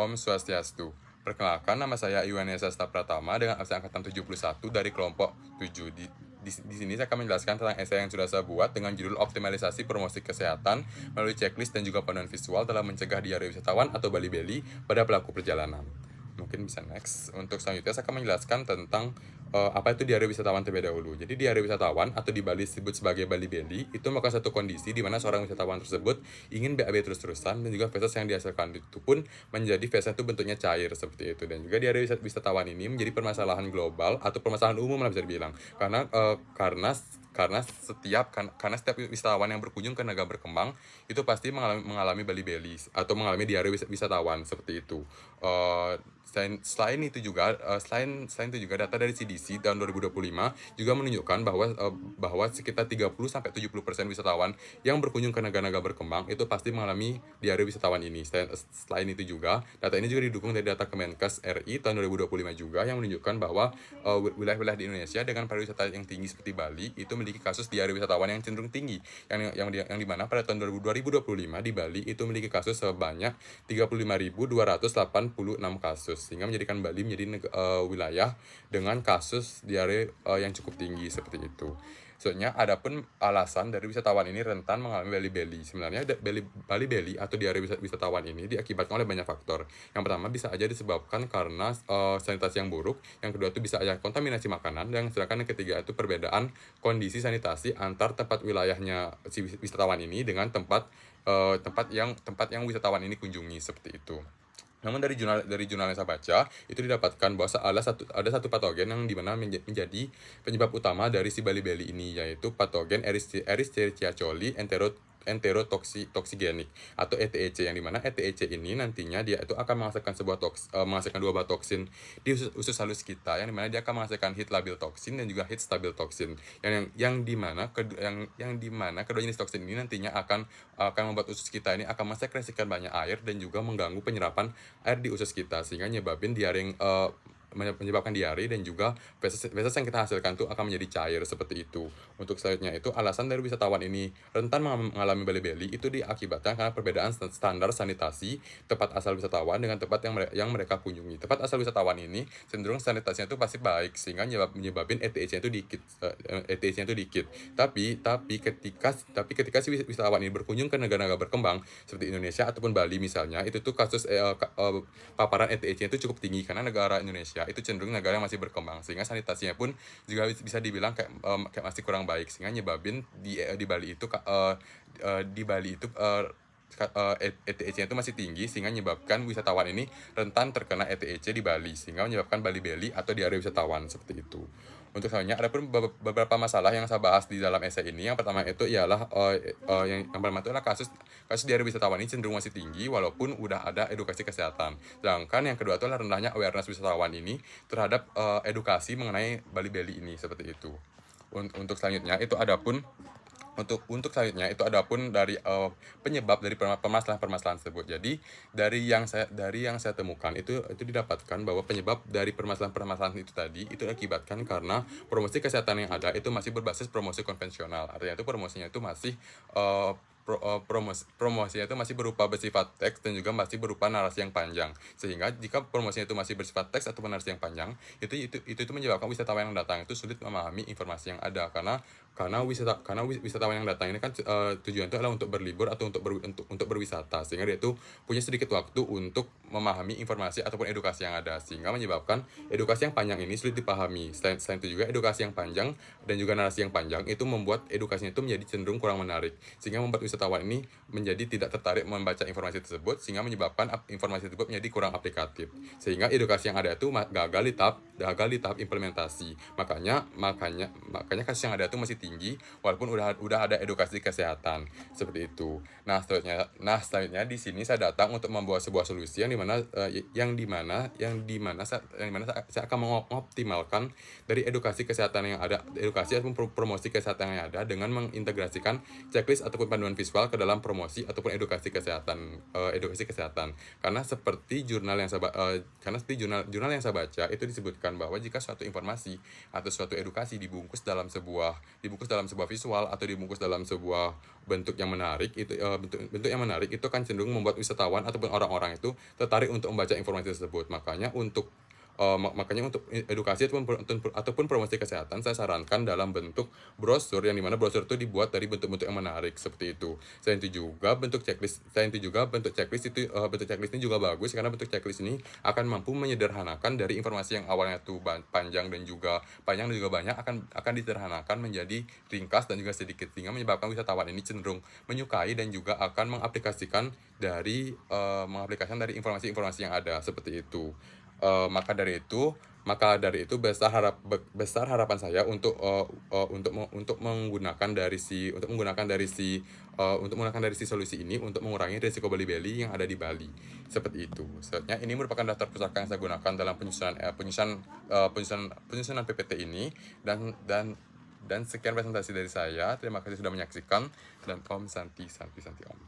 Om Swastiastu. Perkenalkan, nama saya Iwan Yasasta Pratama dengan absen angkatan 71 dari kelompok 7. Di sini saya akan menjelaskan tentang esai yang sudah saya buat dengan judul Optimalisasi Promosi Kesehatan melalui checklist dan juga panduan visual dalam mencegah diare wisatawan atau Bali Belly pada pelaku perjalanan. Mungkin bisa next. Untuk selanjutnya saya akan menjelaskan tentang apa itu diare wisatawan terlebih dahulu. Jadi diare wisatawan atau di Bali disebut sebagai Bali Belly itu merupakan satu kondisi di mana seorang wisatawan tersebut ingin BAB terus-terusan dan juga feses yang dihasilkan itu pun menjadi feses itu bentuknya cair seperti itu. Dan juga diare wisatawan ini menjadi permasalahan global atau permasalahan umum lah bisa dibilang karena setiap wisatawan yang berkunjung ke negara berkembang itu pasti mengalami Bali Belly atau mengalami diare wisatawan seperti itu. Selain itu juga data dari CDC tahun 2025 juga menunjukkan bahwa sekitar 30-70% wisatawan yang berkunjung ke negara-negara berkembang itu pasti mengalami diare wisatawan ini. Selain itu juga data ini juga didukung dari data Kemenkes RI tahun 2025 juga yang menunjukkan bahwa wilayah-wilayah di Indonesia dengan pariwisata yang tinggi seperti Bali itu memiliki kasus diare wisatawan yang cenderung tinggi yang dimana pada tahun 2025 di Bali itu memiliki kasus sebanyak 35.286 kasus sehingga menjadikan Bali menjadi wilayah dengan kasus diare yang cukup tinggi seperti itu. Soalnya adapun alasan dari wisatawan ini rentan mengalami Bali Belly. Sebenarnya Bali Belly atau diare wisatawan ini diakibatkan oleh banyak faktor. Yang pertama bisa aja disebabkan karena sanitasi yang buruk, yang kedua itu bisa aja kontaminasi makanan, dan sedangkan yang ketiga itu perbedaan kondisi sanitasi antar tempat wilayahnya si wisatawan ini dengan tempat yang wisatawan ini kunjungi seperti itu. Namun dari jurnal yang saya baca itu didapatkan bahwa ada satu patogen yang dimana menjadi penyebab utama dari si Bali Belly ini, yaitu patogen Escherichia coli enterotoksigenik atau ETEC, yang dimana ETEC ini nantinya dia itu akan menghasilkan dua buah toksin di usus halus kita, yang dimana dia akan menghasilkan heat labil toksin dan juga heat stabil toksin yang dimana kedua jenis toksin ini nantinya akan membuat usus kita ini akan mensekresikan banyak air dan juga mengganggu penyerapan air di usus kita sehingga menyebabkan diare dan juga feses yang kita hasilkan itu akan menjadi cair seperti itu. Untuk selanjutnya itu alasan dari wisatawan ini rentan mengalami Bali Belly itu diakibatkan karena perbedaan standar sanitasi tempat asal wisatawan dengan tempat yang mereka kunjungi. Tempat asal wisatawan ini cenderung sanitasinya itu pasti baik sehingga menyebabkan ETC-nya itu dikit. Tapi ketika si wisatawan ini berkunjung ke negara-negara berkembang seperti Indonesia ataupun Bali misalnya, itu tuh kasus paparan ETC-nya itu cukup tinggi karena negara Indonesia itu cenderung negara yang masih berkembang sehingga sanitasinya pun juga bisa dibilang kayak masih kurang baik sehingga nyebabin di Bali itu ETEC itu masih tinggi sehingga menyebabkan wisatawan ini rentan terkena ETEC di Bali sehingga menyebabkan Bali Belly atau diare wisatawan seperti itu. Untuk selanjutnya ada pun beberapa masalah yang saya bahas di dalam esai ini. Yang pertama itu ialah yang pertama itu adalah kasus diare wisatawan ini cenderung masih tinggi walaupun udah ada edukasi kesehatan. Sedangkan yang kedua itu adalah rendahnya awareness wisatawan ini terhadap edukasi mengenai Bali Belly ini seperti itu. Untuk selanjutnya itu adapun dari penyebab dari permasalahan tersebut. Jadi dari yang saya temukan itu didapatkan bahwa penyebab dari permasalahan itu tadi itu akibatkan karena promosi kesehatan yang ada itu masih berbasis promosi konvensional. Artinya itu promosinya itu masih promosinya itu masih berupa bersifat teks dan juga masih berupa narasi yang panjang. Sehingga jika promosinya itu masih bersifat teks atau narasi yang panjang, itu menyebabkan wisatawan yang datang itu sulit memahami informasi yang ada karena wisatawan yang datang ini kan tujuan itu adalah untuk berlibur atau untuk berwisata, sehingga dia itu punya sedikit waktu untuk memahami informasi ataupun edukasi yang ada, sehingga menyebabkan edukasi yang panjang ini sulit dipahami. Selain itu juga edukasi yang panjang dan juga narasi yang panjang itu membuat edukasinya itu menjadi cenderung kurang menarik, sehingga membuat wisatawan ini menjadi tidak tertarik membaca informasi tersebut, sehingga menyebabkan informasi tersebut menjadi kurang aplikatif, sehingga edukasi yang ada itu gagal di tahap implementasi. Makanya kasus yang ada itu masih tinggi walaupun udah ada edukasi kesehatan seperti itu. Nah selanjutnya di sini saya datang untuk membuat sebuah solusi yang dimana saya akan mengoptimalkan dari edukasi kesehatan yang ada, edukasi ataupun promosi kesehatan yang ada dengan mengintegrasikan checklist ataupun panduan visual ke dalam promosi ataupun edukasi kesehatan. Karena seperti jurnal yang saya baca itu disebutkan bahwa jika suatu informasi atau suatu edukasi dibungkus dalam sebuah dibungkus dalam sebuah visual atau dibungkus dalam sebuah bentuk yang menarik itu bentuk yang menarik itu kan cenderung membuat wisatawan ataupun orang-orang itu tertarik untuk membaca informasi tersebut. Makanya untuk edukasi ataupun promosi kesehatan saya sarankan dalam bentuk brosur, yang dimana brosur itu dibuat dari bentuk-bentuk yang menarik seperti itu. Selain itu juga bentuk checklist ini juga bagus karena bentuk checklist ini akan mampu menyederhanakan dari informasi yang awalnya tuh panjang dan juga banyak akan disederhanakan menjadi ringkas dan juga sedikit, sehingga menyebabkan wisatawan ini cenderung menyukai dan juga akan mengaplikasikan dari informasi-informasi yang ada seperti itu. Maka dari itu besar harapan saya untuk menggunakan dari si solusi ini untuk mengurangi risiko beli-beli yang ada di Bali. Seperti itu. Sebenarnya ini merupakan daftar pusaka yang saya gunakan dalam penyusunan PPT ini, dan sekian presentasi dari saya. Terima kasih sudah menyaksikan, dan Om Santi Santi Santi Om.